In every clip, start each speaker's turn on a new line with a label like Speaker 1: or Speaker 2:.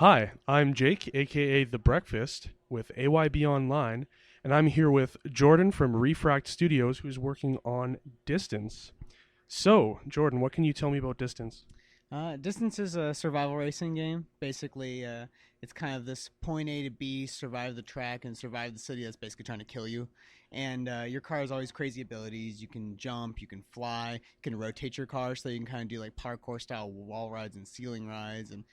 Speaker 1: Hi, I'm Jake, aka The Breakfast, with AYBOnline, and I'm here with Jordan from Refract Studios, who's working on Distance. So, Jordan, what can you tell me about Distance?
Speaker 2: Distance is a survival racing game. Basically, it's kind of this point A to B, survive the track and survive the city that's basically trying to kill you. And your car has all these crazy abilities. You can jump, you can fly, you can rotate your car so you can kind of do like parkour style wall rides and ceiling rides. And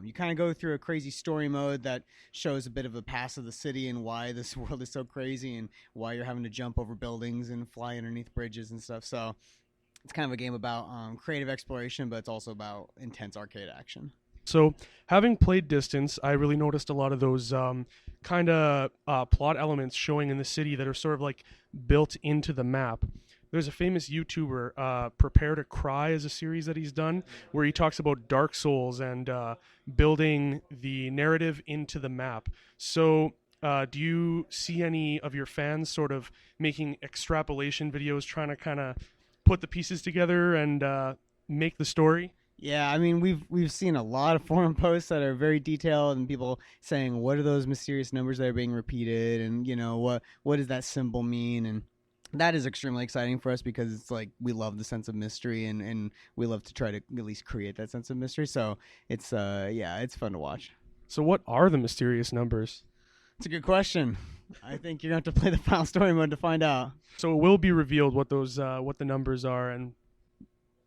Speaker 2: you kind of go through a crazy story mode that shows a bit of a past of the city and why this world is so crazy and why you're having to jump over buildings and fly underneath bridges and stuff. So it's kind of a game about creative exploration, but it's also about intense arcade action.
Speaker 1: So, having played Distance, I really noticed a lot of those kind of plot elements showing in the city that are sort of like built into the map. There's a famous YouTuber, Prepare to Cry, is a series that he's done, where he talks about Dark Souls and building the narrative into the map. So, do you see any of your fans sort of making extrapolation videos, trying to kind of put the pieces together and make the story?
Speaker 2: Yeah, I mean we've seen a lot of forum posts that are very detailed and people saying what are those mysterious numbers that are being repeated and what does that symbol mean, and that is extremely exciting for us because it's like we love the sense of mystery and we love to try to at least create that sense of mystery. So it's yeah, it's fun to watch.
Speaker 1: So, what are the mysterious numbers?
Speaker 2: It's a good question. I think you're going to have to play the final story mode to find out.
Speaker 1: So, it will be revealed what those what the numbers are, and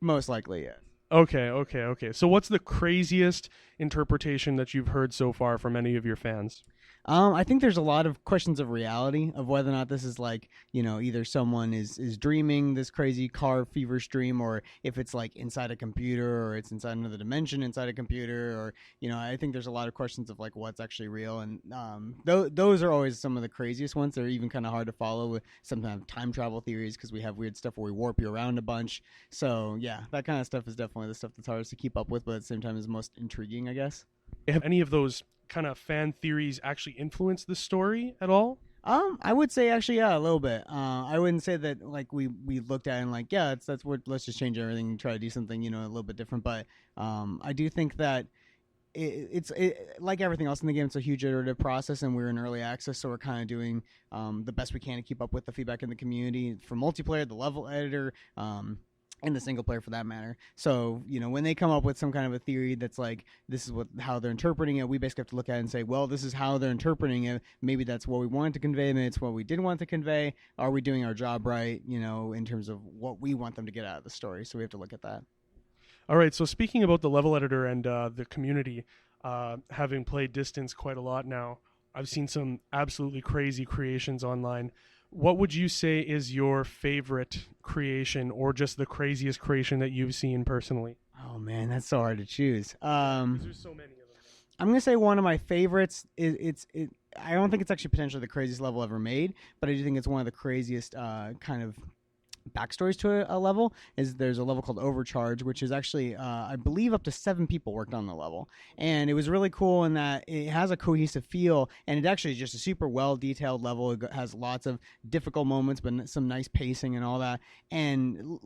Speaker 2: Most likely, yeah.
Speaker 1: okay. So, what's the craziest interpretation that you've heard so far from any of your fans?
Speaker 2: I think there's a lot of questions of reality of whether or not this is like, either someone is dreaming this crazy car fever dream, or if it's like inside a computer, or it's inside another dimension inside a computer, or I think there's a lot of questions of like what's actually real, and those are always some of the craziest ones. They're even kind of hard to follow with sometimes time travel theories because we have weird stuff where we warp you around a bunch. So yeah, that kind of stuff is definitely the stuff that's hardest to keep up with, but at the same time is most intriguing, I guess.
Speaker 1: Have any of those kind of fan theories actually influenced the story at all?
Speaker 2: I would say actually, yeah, a little bit. I wouldn't say that like we looked at it and like, yeah, that's what let's just change everything and try to do something, a little bit different. But I do think that it's like everything else in the game. It's a huge iterative process, and we're in early access, so we're kind of doing the best we can to keep up with the feedback in the community for multiplayer, the level editor. And the single player for that matter. So, when they come up with some kind of a theory that's like, this is how they're interpreting it, we basically have to look at it and say, well, this is how they're interpreting it. Maybe that's what we wanted to convey. Maybe it's what we didn't want to convey. Are we doing our job right, in terms of what we want them to get out of the story? So we have to look at that.
Speaker 1: All right. So, speaking about the level editor and the community, having played Distance quite a lot now, I've seen some absolutely crazy creations online. What would you say is your favorite creation, or just the craziest creation that you've seen personally?
Speaker 2: Oh man, that's so hard to choose.
Speaker 1: Yeah, because there's so many of them.
Speaker 2: I'm gonna say one of my favorites is I don't think it's actually potentially the craziest level ever made, but I do think it's one of the craziest kind of backstories to a level. Is there's a level called Overcharge, which is actually I believe up to 7 people worked on the level, and it was really cool in that it has a cohesive feel, and it actually is just a super well detailed level. It has lots of difficult moments but some nice pacing and all that, and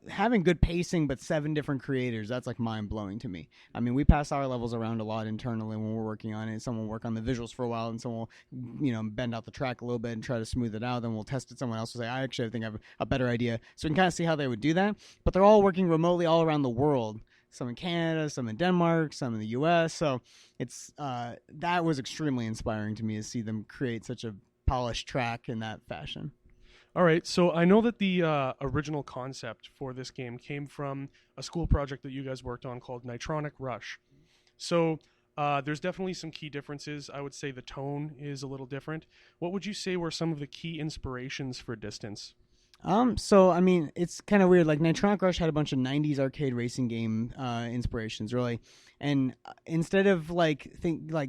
Speaker 2: having good pacing but 7 different creators, that's like mind blowing to me. I mean, we pass our levels around a lot internally when we're working on it. Someone will work on the visuals for a while, and someone will bend out the track a little bit and try to smooth it out, then we'll test it. Someone else will say, I actually think I have a better idea. So we can kind of see how they would do that. But they're all working remotely all around the world. Some in Canada, some in Denmark, some in the U.S. So it's that was extremely inspiring to me to see them create such a polished track in that fashion.
Speaker 1: All right, so I know that the original concept for this game came from a school project that you guys worked on called Nitronic Rush. So there's definitely some key differences. I would say the tone is a little different. What would you say were some of the key inspirations for Distance?
Speaker 2: So I mean, it's kind of weird. Like Nitronic Rush had a bunch of '90s arcade racing game inspirations, really, and instead of like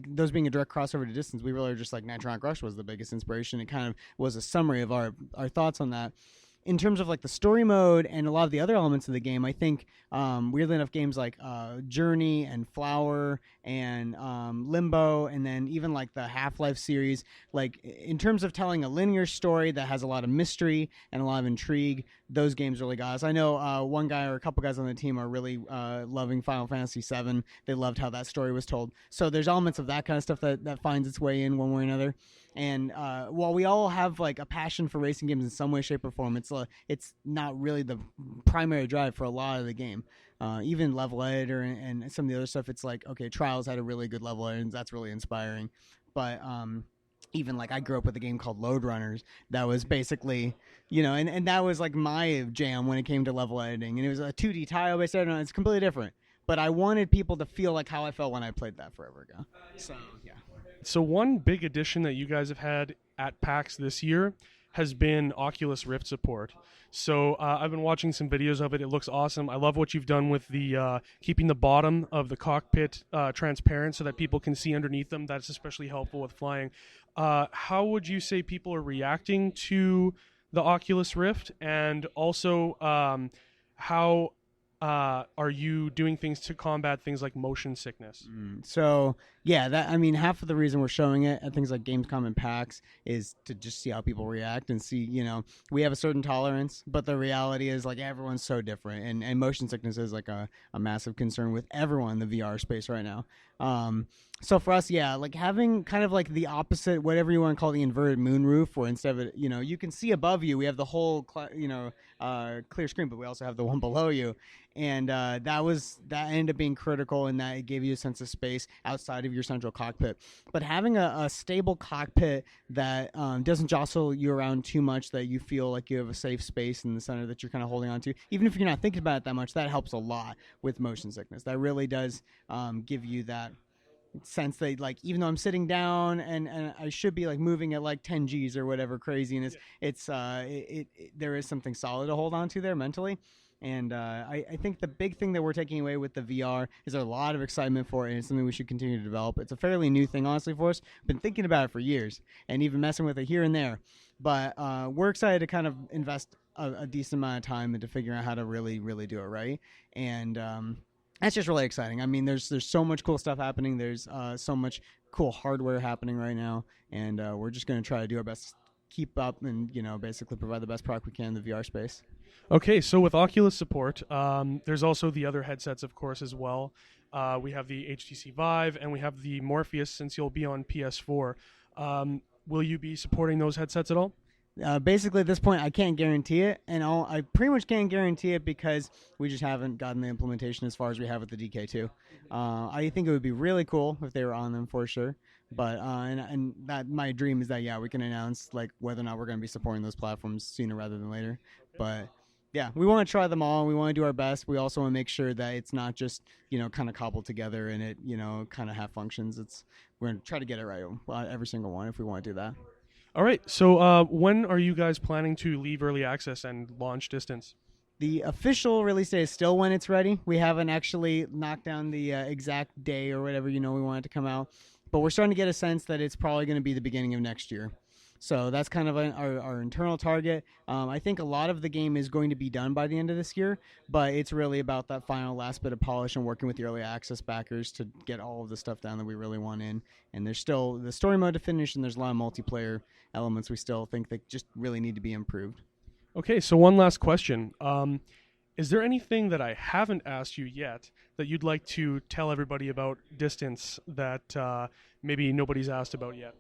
Speaker 2: those being a direct crossover to Distance, we really were just like Nitronic Rush was the biggest inspiration. It kind of was a summary of our thoughts on that. in terms of like the story mode and a lot of the other elements of the game, I think weirdly enough, games like Journey and Flower and Limbo, and then even like the Half-Life series, like in terms of telling a linear story that has a lot of mystery and a lot of intrigue, those games really got us. I know one guy or a couple guys on the team are really loving Final Fantasy VII. They loved how that story was told. So there's elements of that kind of stuff that finds its way in one way or another. And while we all have like a passion for racing games in some way, shape, or form, it's not really the primary drive for a lot of the game. Even level editor and some of the other stuff, it's like, okay, Trials had a really good level editor, and that's really inspiring. But even like I grew up with a game called Load Runners that was basically, and that was like my jam when it came to level editing. And it was a 2D tile based editor. It's completely different. But I wanted people to feel like how I felt when I played that forever ago. So, yeah.
Speaker 1: So one big addition that you guys have had at PAX this year has been Oculus Rift support. So I've been watching some videos of it. It looks awesome. I love what you've done with the keeping the bottom of the cockpit transparent so that people can see underneath them. That's especially helpful with flying. How would you say people are reacting to the Oculus Rift? And also, how are you doing things to combat things like motion sickness?
Speaker 2: So yeah, half of the reason we're showing it at things like Gamescom and PAX is to just see how people react and see, we have a certain tolerance, but the reality is like everyone's so different, and motion sickness is like a massive concern with everyone in the VR space right now. So for us, yeah, like having kind of like the opposite, whatever you want to call the inverted moon roof, where instead of it, you can see above you, we have the whole, clear screen, but we also have the one below you. And that ended up being critical in that it gave you a sense of space outside of your central cockpit. But having a stable cockpit that doesn't jostle you around too much, that you feel like you have a safe space in the center that you're kind of holding on to, even if you're not thinking about it that much, that helps a lot with motion sickness. That really does give you that sense that like even though I'm sitting down and I should be like moving at like 10 G's or whatever craziness, there is something solid to hold on to there mentally. And I think the big thing that we're taking away with the VR is there's a lot of excitement for it, and it's something we should continue to develop. It's a fairly new thing, honestly, for us. Been thinking about it for years and even messing with it here and there. But we're excited to kind of invest a decent amount of time into figuring out how to really, really do it right. And that's just really exciting. I mean, there's so much cool stuff happening. There's so much cool hardware happening right now, and we're just going to try to do our best to keep up and basically provide the best product we can in the VR space.
Speaker 1: Okay, so with Oculus support, there's also the other headsets, of course, as well. We have the HTC Vive, and we have the Morpheus, since you'll be on PS4. Will you be supporting those headsets at all?
Speaker 2: Basically, at this point, I can't guarantee it, and I pretty much can't guarantee it because we just haven't gotten the implementation as far as we have with the DK2. I think it would be really cool if they were on them for sure. But and that my dream is that we can announce like whether or not we're going to be supporting those platforms sooner rather than later. But yeah, we want to try them all. We want to do our best. We also want to make sure that it's not just kind of cobbled together and it kind of have functions. We're going to try to get it right every single one if we want to do that.
Speaker 1: All right. So when are you guys planning to leave early access and launch Distance?
Speaker 2: The official release date is still when it's ready. We haven't actually knocked down the exact day or whatever we want it to come out. But we're starting to get a sense that it's probably going to be the beginning of next year. So that's kind of our internal target. I think a lot of the game is going to be done by the end of this year, but it's really about that final last bit of polish and working with the early access backers to get all of the stuff down that we really want in. And there's still the story mode to finish, and there's a lot of multiplayer elements we still think that just really need to be improved.
Speaker 1: Okay, so one last question. Is there anything that I haven't asked you yet that you'd like to tell everybody about Distance that maybe nobody's asked about yet?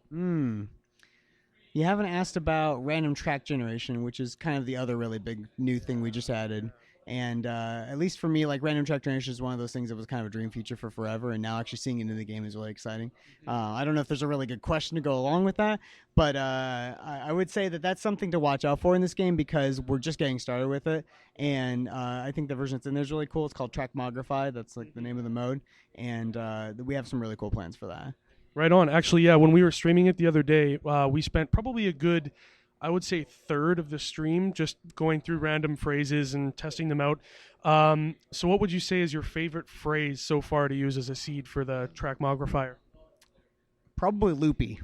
Speaker 2: You haven't asked about random track generation, which is kind of the other really big new thing we just added. And at least for me, like random track generation is one of those things that was kind of a dream feature for forever, and now actually seeing it in the game is really exciting. I don't know if there's a really good question to go along with that, but I would say that that's something to watch out for in this game because we're just getting started with it. And I think the version that's in there is really cool. It's called Trackmogrify. That's like the name of the mode, and we have some really cool plans for that.
Speaker 1: Right on. Actually, yeah, when we were streaming it the other day, we spent probably a good, I would say, third of the stream just going through random phrases and testing them out. So what would you say is your favorite phrase so far to use as a seed for the Trackmogrifier?
Speaker 2: Probably loopy.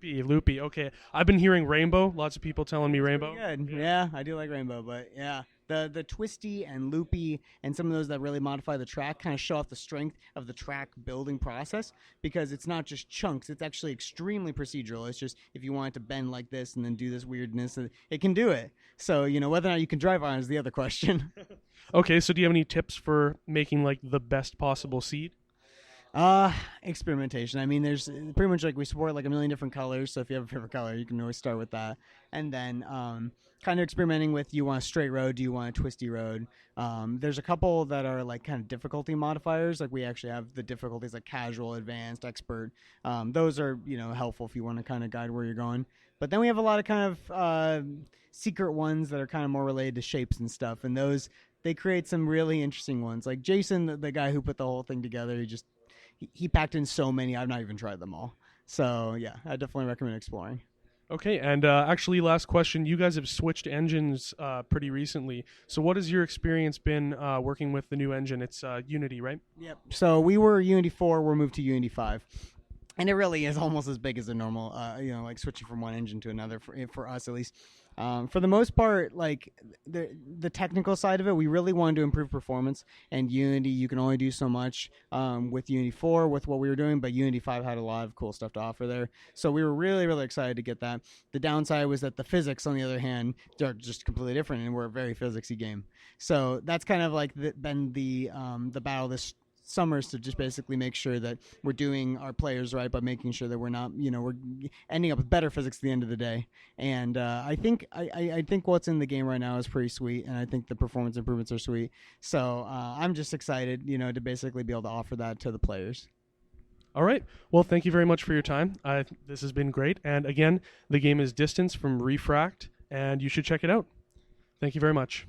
Speaker 1: Loopy. Okay, I've been hearing Rainbow. Lots of people telling me Rainbow.
Speaker 2: Good. Yeah, I do like Rainbow, but yeah, the twisty and loopy and some of those that really modify the track kind of show off the strength of the track building process because it's not just chunks; it's actually extremely procedural. It's just if you want it to bend like this and then do this weirdness, it can do it. So whether or not you can drive on is the other question.
Speaker 1: Okay, so do you have any tips for making like the best possible seed?
Speaker 2: Experimentation. I mean, there's pretty much like we support like a million different colors. So if you have a favorite color, you can always start with that. And then kind of experimenting with, do you want a straight road? Do you want a twisty road? There's a couple that are like kind of difficulty modifiers. Like we actually have the difficulties like casual, advanced, expert. Those are, helpful if you want to kind of guide where you're going. But then we have a lot of kind of secret ones that are kind of more related to shapes and stuff. And those, they create some really interesting ones. Like Jason, the guy who put the whole thing together, he packed in so many. I've not even tried them all. So yeah, I definitely recommend exploring.
Speaker 1: Okay, and actually, last question. You guys have switched engines pretty recently. So what has your experience been working with the new engine? It's Unity, right?
Speaker 2: Yep. So we were Unity 4. We're moved to Unity 5. And it really is almost as big as a normal, like switching from one engine to another for us at least. For the most part, like the technical side of it, we really wanted to improve performance. And Unity, you can only do so much with Unity 4 with what we were doing, but Unity 5 had a lot of cool stuff to offer there. So we were really, really excited to get that. The downside was that the physics, on the other hand, are just completely different, and we're a very physicsy game. So that's kind of like been the battle this summers to just basically make sure that we're doing our players right by making sure that we're not, we're ending up with better physics at the end of the day. And I think what's in the game right now is pretty sweet, and I think the performance improvements are sweet. So I'm just excited, to basically be able to offer that to the players.
Speaker 1: All right. Well, thank you very much for your time. This has been great. And again, the game is Distance from Refract, and you should check it out. Thank you very much.